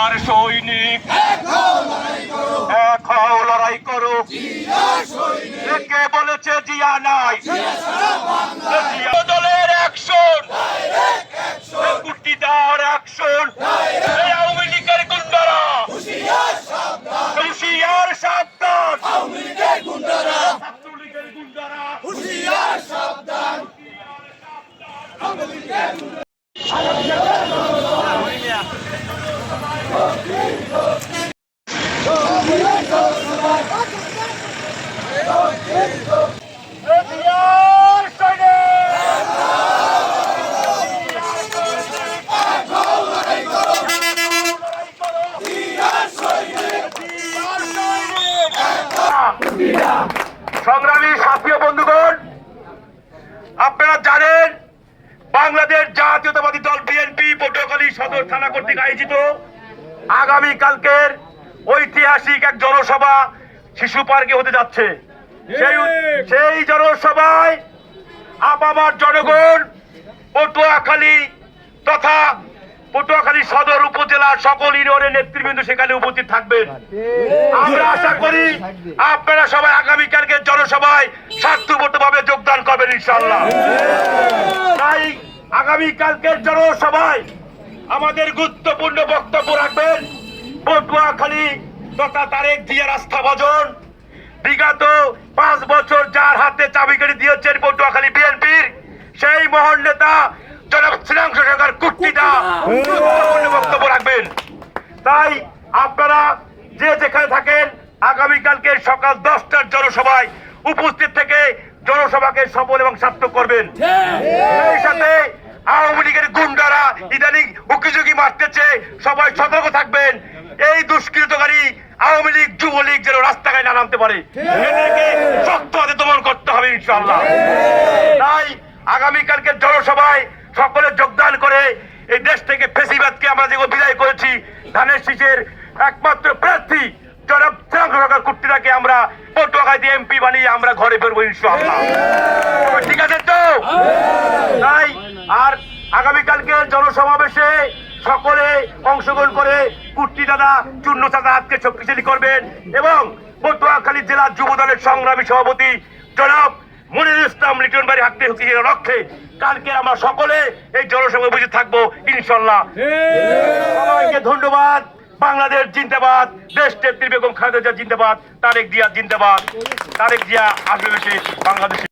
জিয়ার সৈনিক এক হও লড়াই করো। কে বলেছে জিয়া নাই? জিয়া দলের অ্যাকশন, কুটি দেওয়ার অ্যাকশন। আওয়ামী লীগের গুন্ডারা হুঁশিয়ার সাবধান, ছাত্রলীগের গুন্ডারা হুঁশিয়ার সাবধান। সংগ্রামী সাথী ও বন্ধুগণ, আপনারা জানেন বাংলাদেশ জাতীয়তাবাদী দল বিএনপি পটুয়াখালী সদর থানা কর্তৃক আয়োজিত আগামী কালকের ঐতিহাসিক এক জনসভা শিশু পার্কে হতে যাচ্ছে। সেই জনসভায় আপামার জনগণ পটুয়াখালী তথা পটুয়াখালী সদর উপজেলার সকল ইউনিয়নের নেতৃবৃন্দ সেখানে উপস্থিত থাকবেন। আমরা আশা করি আপনারা সবাই আগামীকালকে জনসভায় স্বার্থপরভাবে যোগদান করবেন ইনশাআল্লাহ। তাই আগামীকালকের জনসভায় আমাদের গুরুত্বপূর্ণ বক্তব্য রাখবেন পটুয়াখালী তথা তারেক জিয়ার আস্থাভাজন। বিগত 5 বছর যার হাতে চাবিকাঠি দিয়েছেন পটুয়াখালী বিএনপির সেই মহান নেতা জনাব শ্রীরাংশু সরকার কুট্টিদা বক্তব্য রাখবেন। তাই আপনারা যে যেখানে থাকেন আগামীকালকে সকাল 10টার জনসভায় উপস্থিত থেকে জনসভাকে সফল এবং সার্থক করবেন। সেই সাথে আওয়ামী লীগের গুন্ডারা ইদানিং উকিঝুঁকি মারতেছে, সবাই সতর্ক থাকবেন। এই দুষ্কৃতকারী আওয়ামী লীগ যুবলীগ যেন রাস্তায় না নামতে পারে, এদেরকে শক্ত হাতে দমন করতে হবে ইনশাআল্লাহ। তাই আগামীকালকে জনসভায় সকলে যোগদান করে এই দেশ থেকে ফেসিবাদকে আমরা যে বিদায় করেছি, ধানের শীষের একমাত্র প্রার্থী জনাব শ্রীরাংশু সরকার কুট্টিদাকে আমরা পটুয়াখালী এমপি বানিয়ে আমরা ঘরে ফিরবো ইনশাআল্লাহ। ঠিক আছে তো? তাই আর আগামীকালকে জনসমাবেশে সকলে অংশগ্রহণ করে কুট্টি দাদা চূর্ণ চাঁদা হাতকে শক্তিশালী করবেন এবং পটুয়াখালী জেলা যুব দলের সংগ্রামী সভাপতি জনাব মনিরুল ইসলাম লিটন বাড়ি হাতকে শক্তিশালী রক্ষে কালকে আমরা সকলে এই জনসভায় উপস্থিত থাকবো ইনশাআল্লাহ। সবাইকে ধন্যবাদ। বাংলাদেশ জিন্দাবাদ, দেশ নেত্রী বেগম খালেদা জিয়া জিন্দাবাদ, তারেক জিয়া জিন্দাবাদ। তারেক জিয়া আসবে বাংলাদেশে।